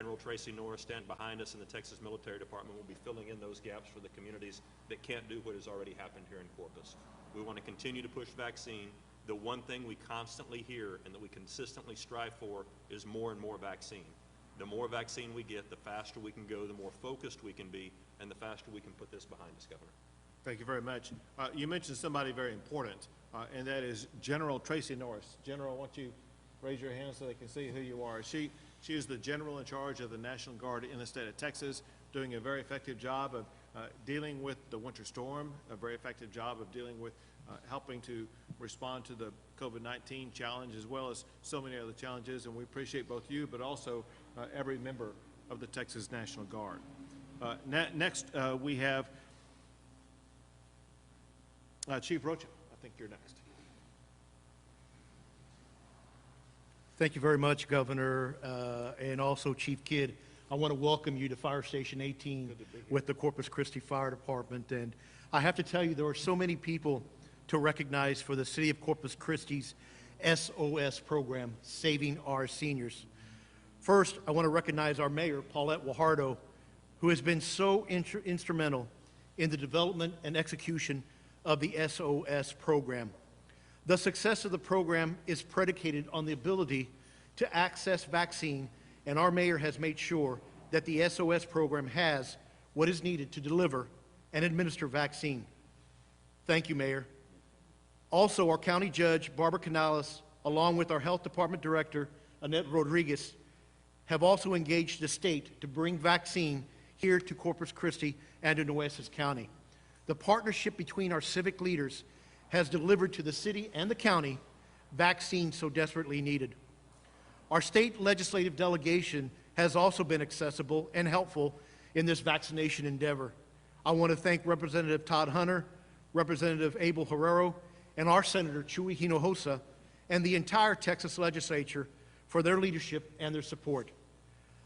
General Tracy Norris stand behind us, and the Texas Military Department will be filling in those gaps for the communities that can't do what has already happened here in Corpus. We want to continue to push vaccine. The one thing we constantly hear and that we consistently strive for is more and more vaccine. The more vaccine we get, the faster we can go, the more focused we can be, and the faster we can put this behind us, Governor. Thank you very much. You mentioned somebody very important, and that is General Tracy Norris. General, why don't you raise your hand so they can see who you are. She is the general in charge of the National Guard in the state of Texas, doing a very effective job of dealing with the winter storm, a very effective job of dealing with helping to respond to the COVID-19 challenge, as well as so many other challenges. And we appreciate both you, but also every member of the Texas National Guard. Next, we have Chief Rocha. I think you're next. Thank you very much, Governor, and also Chief Kidd. I want to welcome you to Fire Station 18 with the Corpus Christi Fire Department. And I have to tell you, there are so many people to recognize for the City of Corpus Christi's SOS program, Saving Our Seniors. First, I want to recognize our Mayor, Paulette Guajardo, who has been so instrumental in the development and execution of the SOS program. The success of the program is predicated on the ability to access vaccine, and our mayor has made sure that the SOS program has what is needed to deliver and administer vaccine. Thank you, Mayor. Also, our County Judge, Barbara Canales, along with our Health Department Director, Annette Rodriguez, have also engaged the state to bring vaccine here to Corpus Christi and to Nueces County. The partnership between our civic leaders has delivered to the city and the county vaccine so desperately needed. Our state legislative delegation has also been accessible and helpful in this vaccination endeavor. I want to thank Representative Todd Hunter, Representative Abel Herrero, and our Senator Chuy Hinojosa, and the entire Texas legislature for their leadership and their support.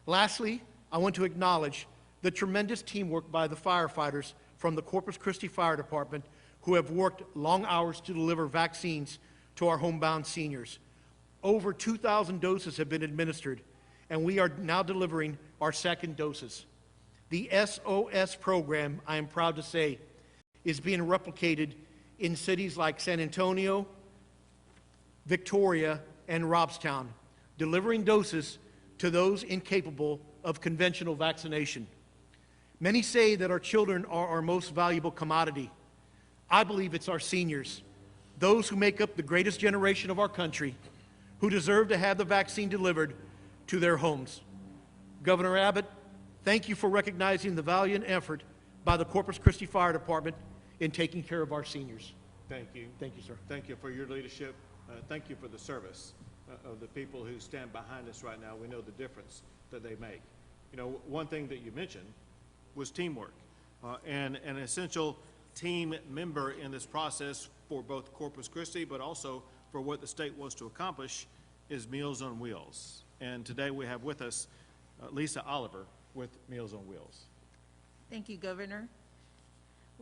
Lastly, I want to acknowledge the tremendous teamwork by the firefighters from the Corpus Christi Fire Department who have worked long hours to deliver vaccines to our homebound seniors. Over 2,000 doses have been administered, and we are now delivering our second doses. The SOS program, I am proud to say, is being replicated in cities like San Antonio, Victoria, and Robstown, delivering doses to those incapable of conventional vaccination. Many say that our children are our most valuable commodity. I believe it's our seniors, those who make up the greatest generation of our country, who deserve to have the vaccine delivered to their homes. Governor Abbott, thank you for recognizing the valiant effort by the Corpus Christi Fire Department in taking care of our seniors. Thank you. Thank you, sir. Thank you for your leadership. Thank you for the service of the people who stand behind us right now. We know the difference that they make. You know, one thing that you mentioned was teamwork, and an essential team member in this process for both Corpus Christi, but also for what the state wants to accomplish, is Meals on Wheels. And today we have with us Lisa Oliver with Meals on Wheels. Thank you, Governor.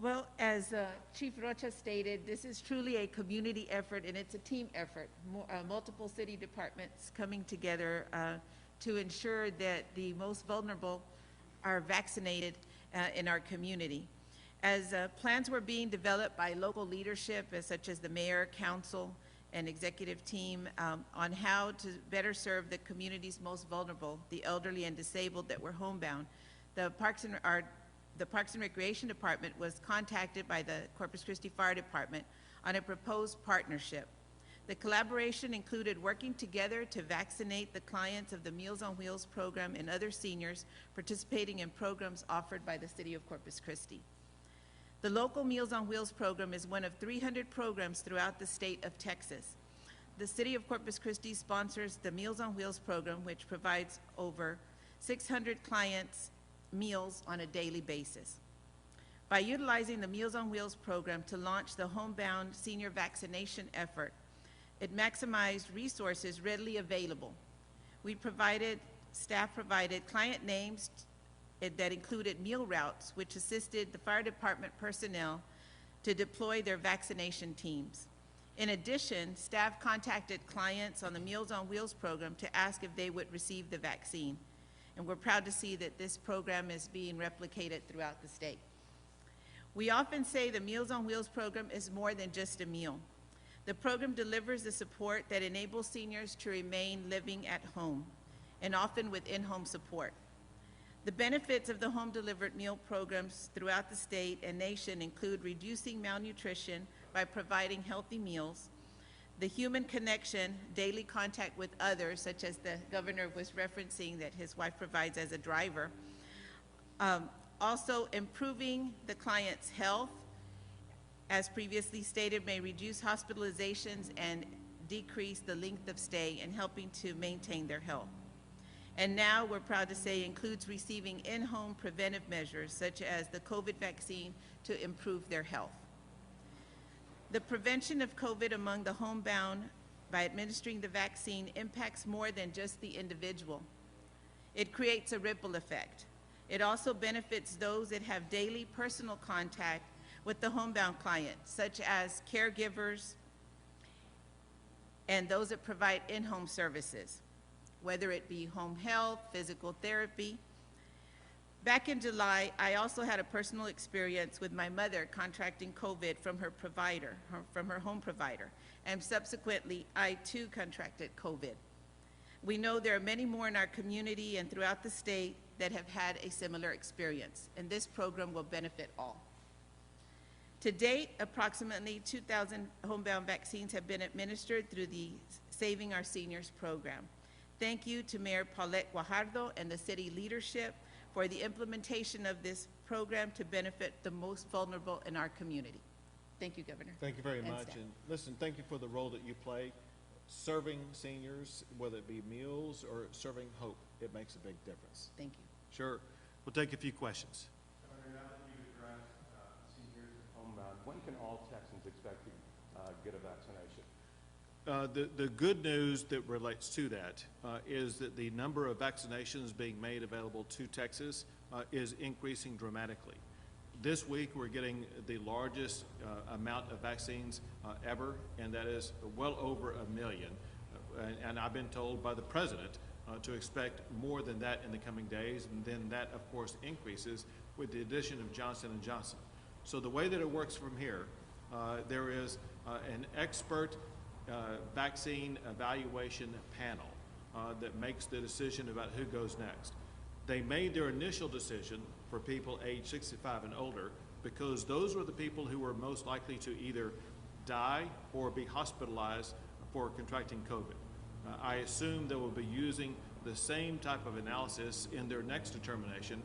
Well, as Chief Rocha stated, this is truly a community effort, and it's a team effort. Multiple city departments coming together to ensure that the most vulnerable are vaccinated in our community. As plans were being developed by local leadership, such as the mayor, council, and executive team on how to better serve the community's most vulnerable, the elderly and disabled that were homebound, the Parks and Recreation Department was contacted by the Corpus Christi Fire Department on a proposed partnership. The collaboration included working together to vaccinate the clients of the Meals on Wheels program and other seniors participating in programs offered by the City of Corpus Christi. The local Meals on Wheels program is one of 300 programs throughout the state of Texas. The City of Corpus Christi sponsors the Meals on Wheels program, which provides over 600 clients meals on a daily basis. By utilizing the Meals on Wheels program to launch the homebound senior vaccination effort, it maximized resources readily available. Staff provided client names that included meal routes, which assisted the fire department personnel to deploy their vaccination teams. In addition, staff contacted clients on the Meals on Wheels program to ask if they would receive the vaccine. And we're proud to see that this program is being replicated throughout the state. We often say the Meals on Wheels program is more than just a meal. The program delivers the support that enables seniors to remain living at home, and often with in-home support. The benefits of the home-delivered meal programs throughout the state and nation include reducing malnutrition by providing healthy meals, the human connection, daily contact with others, such as the governor was referencing that his wife provides as a driver, also improving the client's health, as previously stated, may reduce hospitalizations and decrease the length of stay and helping to maintain their health. And now we're proud to say includes receiving in-home preventive measures such as the COVID vaccine to improve their health. The prevention of COVID among the homebound by administering the vaccine impacts more than just the individual. It creates a ripple effect. It also benefits those that have daily personal contact with the homebound client, such as caregivers and those that provide in-home services, whether it be home health, physical therapy. Back in July, I also had a personal experience with my mother contracting COVID from her provider, from her home provider, and subsequently, I too contracted COVID. We know there are many more in our community and throughout the state that have had a similar experience, and this program will benefit all. To date, approximately 2,000 homebound vaccines have been administered through the Saving Our Seniors program. Thank you to Mayor Paulette Guajardo and the city leadership for the implementation of this program to benefit the most vulnerable in our community. Thank you, Governor. Thank you very And much. staff. And listen, thank you for the role that you play. Serving seniors, whether it be meals or serving hope, it makes a big difference. Thank you. Sure. We'll take a few questions. Governor, now that you've addressed seniors at homebound, when can all Texans expect to get a vaccination? The good news that relates to that is that the number of vaccinations being made available to Texas is increasing dramatically. This week, we're getting the largest amount of vaccines ever, and that is well over 1 million. And I've been told by the president to expect more than that in the coming days, and then that, of course, increases with the addition of Johnson & Johnson. So the way that it works from here, there is an expert vaccine evaluation panel that makes the decision about who goes next. They made their initial decision for people age 65 and older because those were the people who were most likely to either die or be hospitalized for contracting COVID. I assume they will be using the same type of analysis in their next determination,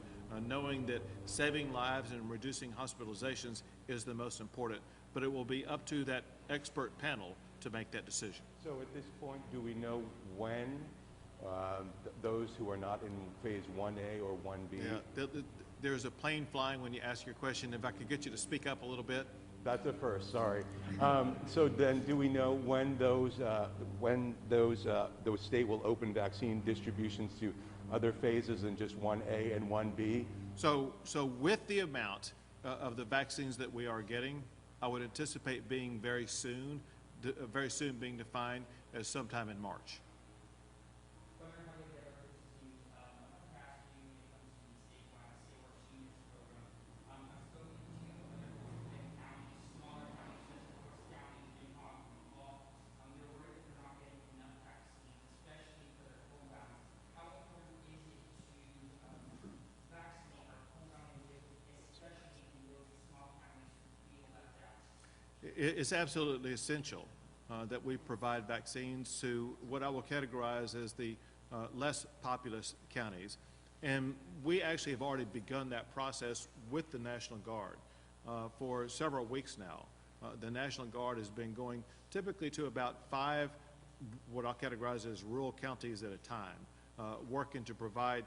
knowing that saving lives and reducing hospitalizations is the most important, but it will be up to that expert panel to make that decision. So at this point, do we know when those who are not in phase 1A or 1B? Yeah, there's a plane flying when you ask your question. If I could get you to speak up a little bit. That's a first, sorry. So then do we know when those state will open vaccine distributions to other phases than just 1A and 1B? So with the amount of the vaccines that we are getting, I would anticipate being very soon being defined as sometime in March. It's absolutely essential that we provide vaccines to what I will categorize as the less populous counties. And we actually have already begun that process with the National Guard for several weeks now. The National Guard has been going typically to about 5, what I'll categorize as rural counties at a time, working to provide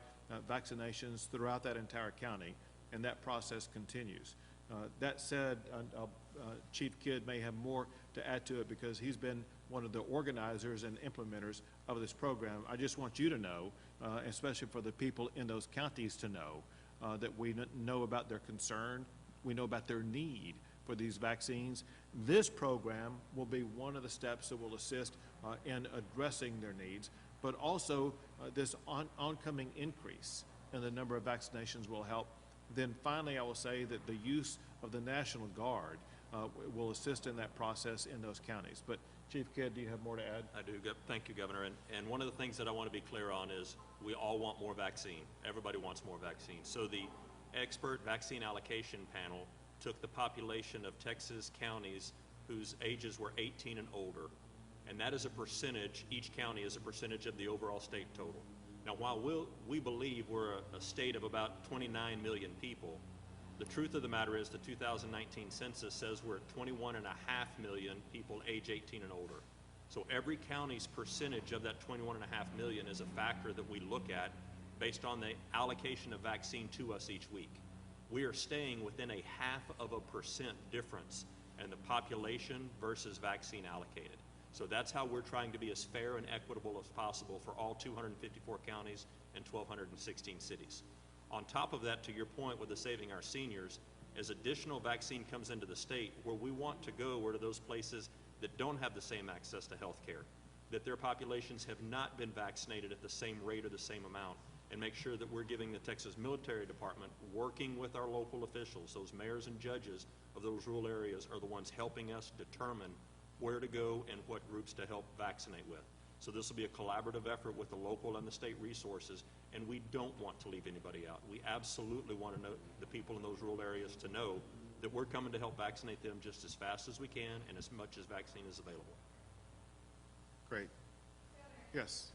vaccinations throughout that entire county, and that process continues. That said, Chief Kidd may have more to add to it because he's been one of the organizers and implementers of this program. I just want you to know, especially for the people in those counties to know, that we know about their concern, we know about their need for these vaccines. This program will be one of the steps that will assist in addressing their needs. but also this oncoming increase in the number of vaccinations will help. Then finally, I will say that the use of the National Guard will assist in that process in those counties. But Chief Kidd, do you have more to add? I do. Thank you, Governor. And one of the things that I want to be clear on is we all want more vaccine. Everybody wants more vaccine. So the expert vaccine allocation panel took the population of Texas counties whose ages were 18 and older, and that is a percentage, each county is a percentage of the overall state total. Now, while we believe we're a state of about 29 million people, the truth of the matter is the 2019 census says we're at 21.5 million people age 18 and older. So every county's percentage of that 21.5 million is a factor that we look at based on the allocation of vaccine to us each week. We are staying within a 0.5% difference in the population versus vaccine allocated. So that's how we're trying to be as fair and equitable as possible for all 254 counties and 1,216 cities. On top of that, to your point with the Saving Our Seniors, as additional vaccine comes into the state, where we want to go are to those places that don't have the same access to health care, that their populations have not been vaccinated at the same rate or the same amount, and make sure that we're giving the Texas Military Department, working with our local officials, those mayors and judges of those rural areas are the ones helping us determine where to go and what groups to help vaccinate with. So this will be a collaborative effort with the local and the state resources, and we don't want to leave anybody out. We absolutely want to know the people in those rural areas to know that we're coming to help vaccinate them just as fast as we can and as much as vaccine is available. Great. Yes.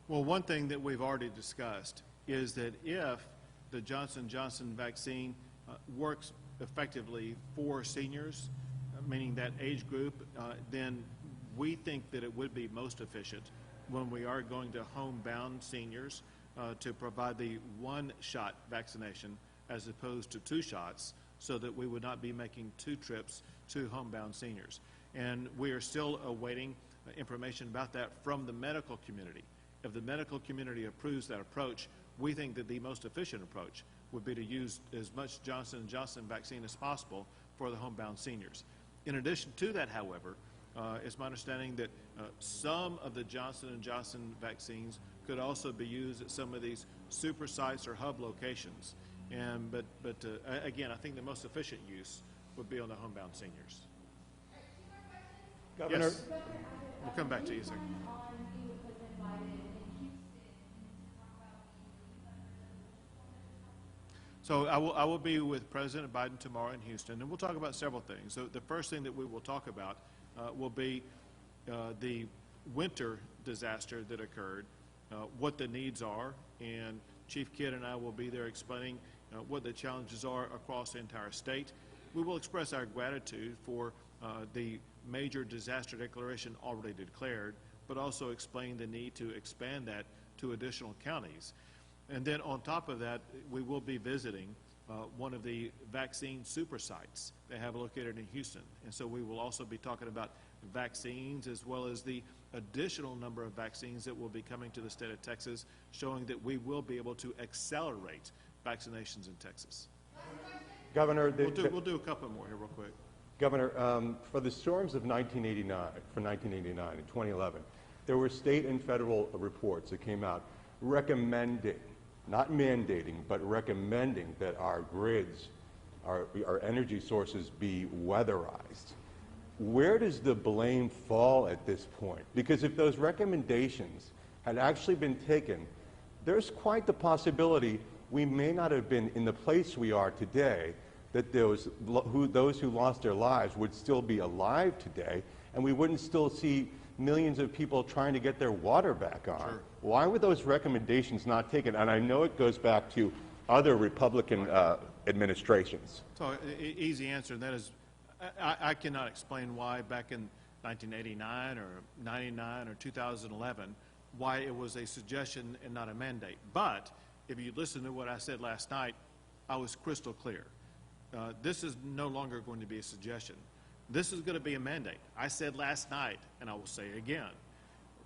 Well, one thing that we've already discussed is that if the Johnson & Johnson vaccine works effectively for seniors, meaning that age group, then we think that it would be most efficient when we are going to homebound seniors to provide the one-shot vaccination as opposed to 2 shots, so that we would not be making 2 trips to homebound seniors. And we are still awaiting information about that from the medical community. If the medical community approves that approach, we think that the most efficient approach would be to use as much Johnson & Johnson vaccine as possible for the homebound seniors. In addition to that, however, it's my understanding that some of the Johnson & Johnson vaccines could also be used at some of these super sites or hub locations. But again, I think the most efficient use would be on the homebound seniors. Governor, Yes. We'll come back to you, sir. So I will be with President Biden tomorrow in Houston, and we'll talk about several things. So the first thing that we will talk about will be the winter disaster that occurred, what the needs are, and Chief Kidd and I will be there explaining what the challenges are across the entire state. We will express our gratitude for the major disaster declaration already declared, but also explain the need to expand that to additional counties. And then on top of that, we will be visiting one of the vaccine super sites they have located in Houston. And so we will also be talking about vaccines as well as the additional number of vaccines that will be coming to the state of Texas, showing that we will be able to accelerate vaccinations in Texas. Governor, We'll do a couple more here real quick. Governor, for the storms of 1989 and 2011, there were state and federal reports that came out recommending, not mandating, but recommending that our grids, our energy sources be weatherized. Where does the blame fall at this point? Because if those recommendations had actually been taken, there's quite the possibility we may not have been in the place we are today, that those who lost their lives would still be alive today, and we wouldn't still see millions of people trying to get their water back on. Sure. Why were those recommendations not taken? And I know it goes back to other Republican administrations. So easy answer, and that is, I cannot explain why back in 1989 or 99 or 2011, why it was a suggestion and not a mandate. But if you listen to what I said last night I was crystal clear. This is no longer going to be a suggestion. This is going to be a mandate. I said last night, and I will say again,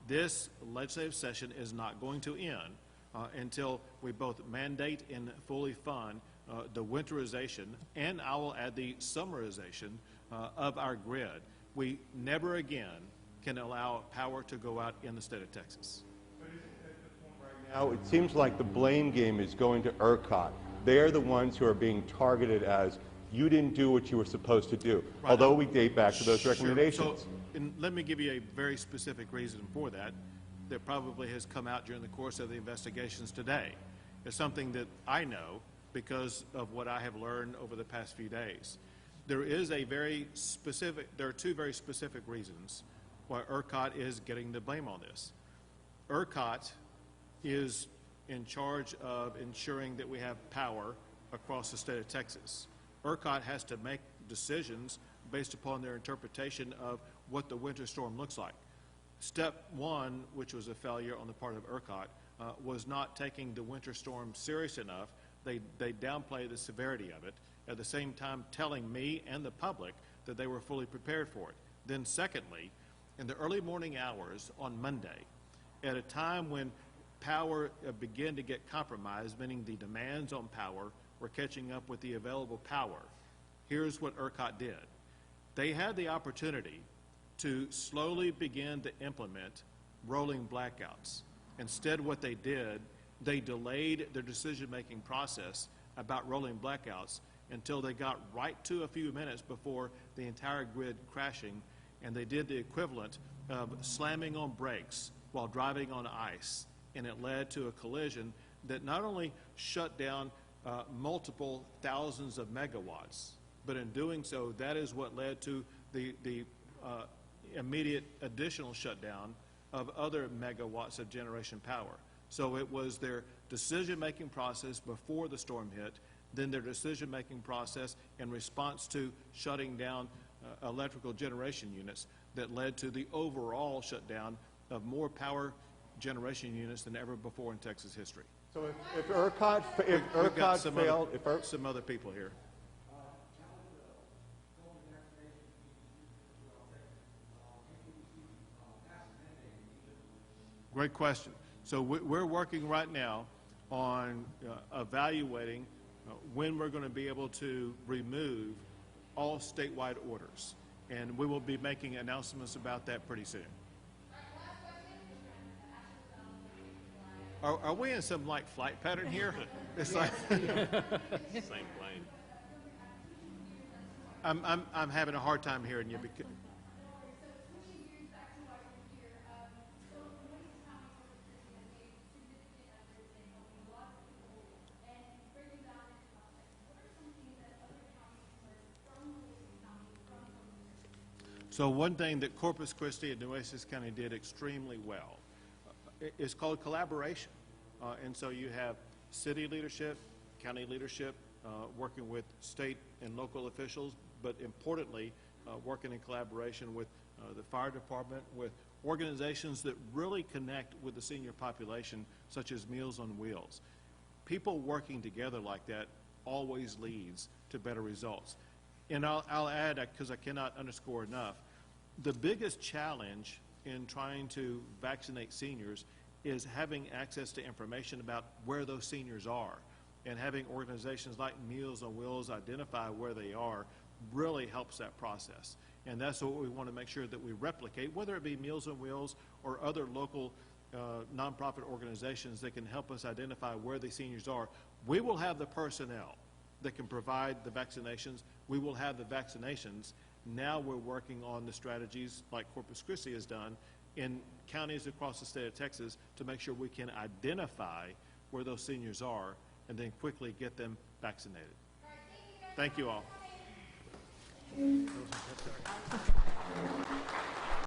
this legislative session is not going to end until we both mandate and fully fund the winterization, and I will add the summerization of our grid. We never again can allow power to go out in the state of Texas. Now, it seems like the blame game is going to ERCOT. They're the ones who are being targeted as, you didn't do what you were supposed to do, Right. although we date back to those Sure. recommendations. So, and let me give you a very specific reason for that probably has come out during the course of the investigations today. It's something that I know because of what I have learned over the past few days. There are two very specific reasons why ERCOT is getting the blame on this. ERCOT is in charge of ensuring that we have power across the state of Texas. ERCOT has to make decisions based upon their interpretation of what the winter storm looks like. Step one, which was a failure on the part of ERCOT, was not taking the winter storm serious enough. They downplayed the severity of it, at the same time telling me and the public that they were fully prepared for it. Then secondly, in the early morning hours on Monday, at a time when power began to get compromised, meaning the demands on power were catching up with the available power, here's what ERCOT did. They had the opportunity to slowly begin to implement rolling blackouts. Instead, what they did, they delayed their decision-making process about rolling blackouts until they got right to a few minutes before the entire grid crashing, and they did the equivalent of slamming on brakes while driving on ice, and it led to a collision that not only shut down multiple thousands of megawatts, but in doing so, that is what led to the immediate additional shutdown of other megawatts of generation power. So it was their decision-making process before the storm hit, then their decision-making process in response to shutting down electrical generation units that led to the overall shutdown of more power generation units than ever before in Texas history. So if ERCOT We've got failed, some other people here. Great question. So we're working right now on evaluating when we're going to be able to remove all statewide orders. And we will be making announcements about that pretty soon. Are we in some like flight pattern here? It's like Same plane. I'm having a hard time hearing you. Because, so one thing that Corpus Christi and Nueces County did extremely well is called collaboration. And so you have city leadership, county leadership, working with state and local officials, but importantly, working in collaboration with the fire department, with organizations that really connect with the senior population, such as Meals on Wheels. People working together like that always leads to better results. And I'll add, because I cannot underscore enough, the biggest challenge in trying to vaccinate seniors is having access to information about where those seniors are, and having organizations like Meals on Wheels identify where they are really helps that process. And that's what we want to make sure that we replicate, whether it be Meals on Wheels or other local nonprofit organizations that can help us identify where the seniors are. We will have the personnel that can provide the vaccinations. We will have the vaccinations. Now we're working on the strategies like Corpus Christi has done in counties across the state of Texas to make sure we can identify where those seniors are and then quickly get them vaccinated. Thank you all.